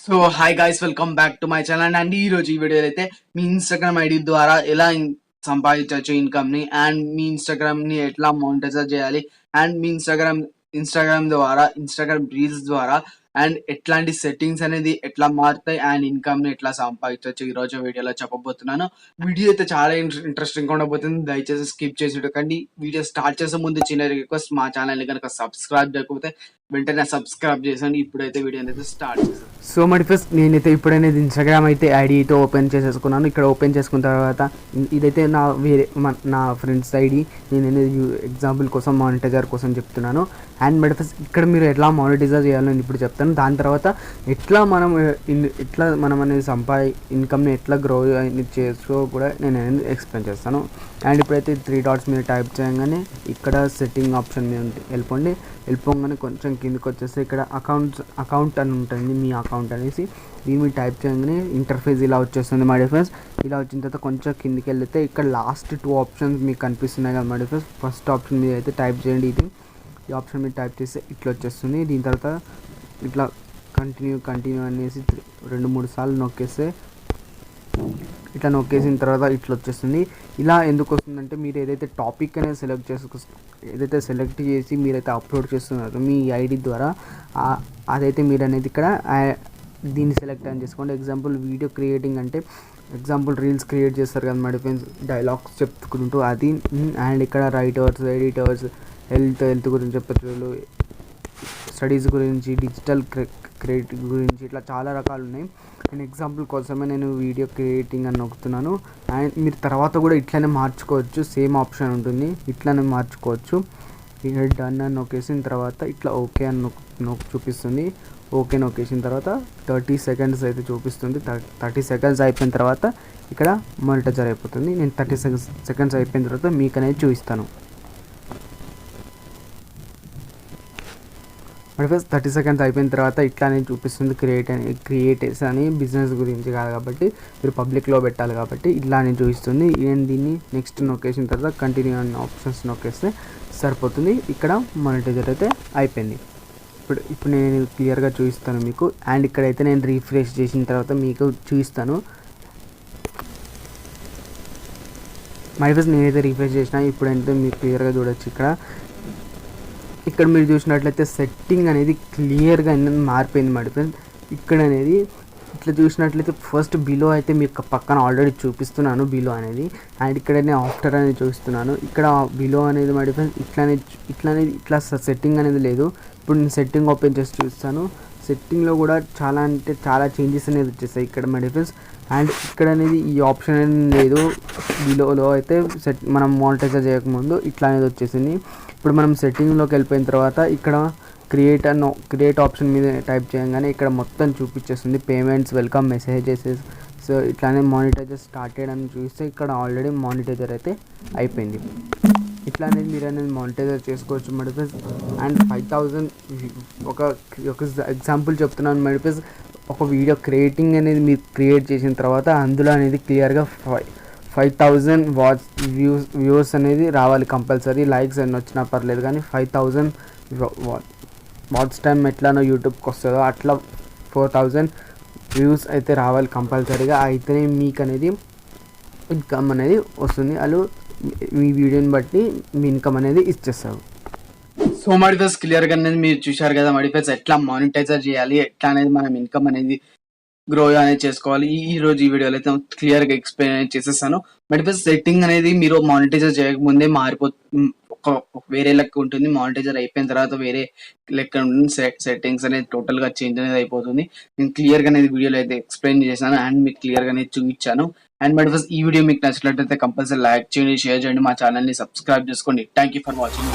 So hi guys, welcome back to my channel. And ఈ రోజు ఈ వీడియోలో అయితే మీ ఇన్స్టాగ్రామ్ ఐడి ద్వారా ఎలా సంపాదించవచ్చు ఇన్కమ్ ని, అండ్ మీ ఇన్స్టాగ్రామ్ ని ఎట్లా మానిటైజ్ చేయాలి, అండ్ మీ ఇన్స్టాగ్రామ్ ద్వారా ఇన్స్టాగ్రామ్ రీల్స్ ద్వారా అండ్ ఎట్లాంటి సెట్టింగ్స్ అనేది ఎట్లా మారుతాయి, అండ్ ఇన్కమ్ ని ఎట్లా సంపాదించవచ్చు ఈ రోజు వీడియోలో చెప్పబోతున్నాను. వీడియో అయితే చాలా ఇంట్రెస్టింగ్ ఉండబోతుంది. దయచేసి స్కిప్ చేసి కానీ వీడియో స్టార్ట్ చేసే ముందు చిన్న రిక్వెస్ట్, మా ఛానల్ ని కనుక సబ్స్క్రైబ్ చేయకపోతే వెంటనే సబ్స్క్రైబ్ చేసాను. ఇప్పుడైతే వీడియో అయితే స్టార్ట్ చేసాను. సో మరి ఫస్ట్ నేనైతే ఇప్పుడనేది ఇన్స్టాగ్రామ్ అయితే ఐడి అయితే ఓపెన్ చేసేసుకున్నాను. ఇక్కడ ఓపెన్ చేసుకున్న తర్వాత ఇదైతే నా ఫ్రెండ్స్ ఐడి. నేను ఎగ్జాంపుల్ కోసం మానిటైజర్ కోసం చెప్తున్నాను. అండ్ బట్ ఫస్ట్ ఇక్కడ మీరు ఎట్లా మానిటైజర్ చేయాలని ఇప్పుడు చెప్తాను. దాని తర్వాత ఎట్లా మనం అనేది ఇన్కమ్ని ఎట్లా గ్రో చేసుకో కూడా నేను అనేది ఎక్స్ప్లెయిన్ చేస్తాను. అండ్ ఇప్పుడైతే 3 డాట్స్ మీద టైప్ చేయగానే ఇక్కడ సెట్టింగ్ ఆప్షన్ మీద వెళ్ళిపోగానే కొంచెం కిందకి వచ్చేస్తే ఇక్కడ అకౌంట్ అని ఉంటుంది, మీ అకౌంట్ అనేసి దీని మీద టైప్ చేయగానే ఇంటర్ఫేస్ ఇలా వచ్చేస్తుంది మై ఫ్రెండ్స్. ఇలా వచ్చిన తర్వాత కొంచెం కిందికి వెళ్తే ఇక్కడ లాస్ట్ 2 ఆప్షన్స్ మీకు కనిపిస్తున్నాయి కదా మై ఫ్రెండ్స్. ఫస్ట్ ఆప్షన్ మీద అయితే టైప్ చేయండి. ఈ ఆప్షన్ మీద టైప్ చేస్తే ఇట్లా వచ్చేస్తుంది. దీని తర్వాత ఇట్లా కంటిన్యూ అనేసి 2-3 సార్లు నొక్కేస్తే ఇట్లా నొక్కేసిన తర్వాత ఇట్లా వచ్చేస్తుంది. ఇలా ఎందుకు వస్తుందంటే మీరు ఏదైతే టాపిక్ అనేది సెలెక్ట్ చేసి మీరైతే అప్లోడ్ చేస్తున్నారో మీ ఐడి ద్వారా అదైతే మీరు అనేది ఇక్కడ దీన్ని సెలెక్ట్ అని చేసుకోండి. ఎగ్జాంపుల్ వీడియో క్రియేటింగ్ అంటే ఎగ్జాంపుల్ రీల్స్ క్రియేట్ చేస్తారు కదా మై ఫ్రెండ్స్, డైలాగ్స్ చెప్పుకుంటూ అది. అండ్ ఇక్కడ రైటర్స్, ఎడిటర్స్, హెల్త్ గురించి చెప్పేటోళ్ళు, స్టడీస్ గురించి, డిజిటల్ క్రియేటివ్ గురించి, ఇట్లా చాలా రకాలు ఉన్నాయి. నేను ఎగ్జాంపుల్ కోసమే నేను వీడియో క్రియేటింగ్ అని నొక్కుతున్నాను. అండ్ మీరు తర్వాత కూడా ఇట్లనే మార్చుకోవచ్చు, సేమ్ ఆప్షన్ ఉంటుంది, ఇట్లనే మార్చుకోవచ్చు. ఇక డన్ అని నొక్కేసిన తర్వాత ఇట్లా ఓకే అని చూపిస్తుంది. ఓకే నొక్కేసిన తర్వాత 30 సెకండ్స్ అయితే చూపిస్తుంది. 30 సెకండ్స్ అయిపోయిన తర్వాత ఇక్కడ మానిటైజర్ అయిపోతుంది. నేను 30 సెకండ్స్ అయిపోయిన తర్వాత మీకు అనేది చూపిస్తాను. ఫస్ట్ 30 సెకండ్స్ అయిపోయిన తర్వాత ఇట్లానే చూపిస్తుంది క్రియేటర్స్ అని. బిజినెస్ గురించి కాదు కాబట్టి మీరు పబ్లిక్లో పెట్టాలి కాబట్టి ఇట్లానే చూపిస్తుంది. నేను దీన్ని నెక్స్ట్ నొక్కేసిన తర్వాత కంటిన్యూ అనే ఆప్షన్స్ నొక్కేస్తే సరిపోతుంది. ఇక్కడ మానిటైజర్ అయితే అయిపోయింది. ఇప్పుడు నేను క్లియర్గా చూపిస్తాను మీకు. అండ్ ఇక్కడైతే నేను రీఫ్రెష్ చేసిన తర్వాత మీకు చూపిస్తాను. మై ఫస్ట్ నేనైతే రీఫ్రెష్ చేసిన. ఇప్పుడైతే మీరు క్లియర్గా చూడొచ్చు. ఇక్కడ మీరు చూసినట్లయితే సెట్టింగ్ అనేది క్లియర్గా మారిపోయింది మై ఫ్రెండ్స్. ఇక్కడ అనేది ఇట్లా చూసినట్లయితే ఫస్ట్ బిలో అయితే మీకు పక్కన ఆల్రెడీ చూపిస్తున్నాను బిలో అనేది. అండ్ ఇక్కడ నేను ఆఫ్టర్ అనేది చూపిస్తున్నాను. ఇక్కడ బిలో అనేది మై ఫ్రెండ్స్ ఇట్లా సెట్టింగ్ అనేది లేదు. ఇప్పుడు నేను సెట్టింగ్ ఓపెన్ చేసి చూస్తాను. సెట్టింగ్లో కూడా చాలా చేంజెస్ అనేది వచ్చేస్తాయి ఇక్కడ మై ఫ్రెండ్స్. అండ్ ఇక్కడ అనేది ఈ ఆప్షన్ అనేది లేదు. బిలోలో అయితే మనం మానిటైజర్ చేయకముందు ఇట్లా అనేది వచ్చేసింది. ఇప్పుడు మనం సెట్టింగ్లోకి వెళ్ళిపోయిన తర్వాత ఇక్కడ క్రియేట్ ఆప్షన్ మీద టైప్ చేయగానే ఇక్కడ మొత్తం చూపించేస్తుంది. పేమెంట్స్, వెల్కమ్ మెసేజెస్, సో ఇట్లానే మానిటైజర్ స్టార్టెడ్ అని చూస్తే ఇక్కడ ఆల్రెడీ మానిటైజర్ అయితే అయిపోయింది. ఇట్లా అనేది మీరు అనేది మానిటైజర్ చేసుకోవచ్చు మై ఫ్రెండ్స్. అండ్ 5000 ఒక ఎగ్జాంపుల్ చెప్తున్నాను మై ఫ్రెండ్స్. ఒక వీడియో క్రియేటింగ్ అనేది మీరు క్రియేట్ చేసిన తర్వాత అందులో అనేది క్లియర్గా 5000 వ్యూస్ అనేది రావాలి కంపల్సరీ. లైక్స్ అన్నీ వచ్చినా పర్లేదు కానీ 5000 వాచ్ టైం ఎట్లానో యూట్యూబ్కి వస్తుందో అట్లా 4000 వ్యూస్ అయితే రావాలి కంపల్సరీగా. అయితేనే మీకు అనేది ఇన్కమ్ అనేది వస్తుంది. వాళ్ళు మీ వీడియోని బట్టి మీ ఇన్కమ్ అనేది ఇచ్చేస్తారు. సో మడిఫైస్ క్లియర్గా అనేది మీరు చూశారు కదా. మడిఫైస్ ఎట్లా మానిటైజర్ చేయాలి, ఎట్లా అనేది మనం ఇన్కమ్ అనేది గ్రో అనేది చేసుకోవాలి. ఈ రోజు ఈ వీడియోలో అయితే క్లియర్గా ఎక్స్ప్లెయిన్ చేసేసాను. మడిఫైస్ సెట్టింగ్ అనేది మీరు మానిటైజర్ చేయకముందే వేరే లెక్క ఉంటుంది. మానిటైజర్ అయిపోయిన తర్వాత వేరే లెక్క ఉంటుంది. సెట్టింగ్స్ అనేది టోటల్గా చేంజ్ అనేది అయిపోతుంది. నేను క్లియర్గా అనేది వీడియోలో అయితే ఎక్స్ప్లెయిన్ చేశాను అండ్ మీకు క్లియర్గా అనేది చూపించాను. అండ్ బట్ ఫస్ట్ ఈ వీడియో మీకు నచ్చినట్లయితే కంపల్సరీ లైక్ చేయండి, షేర్ చేయండి, మా ఛానల్ని సబ్స్క్రైబ్ చేసుకోండి. Thank you for watching.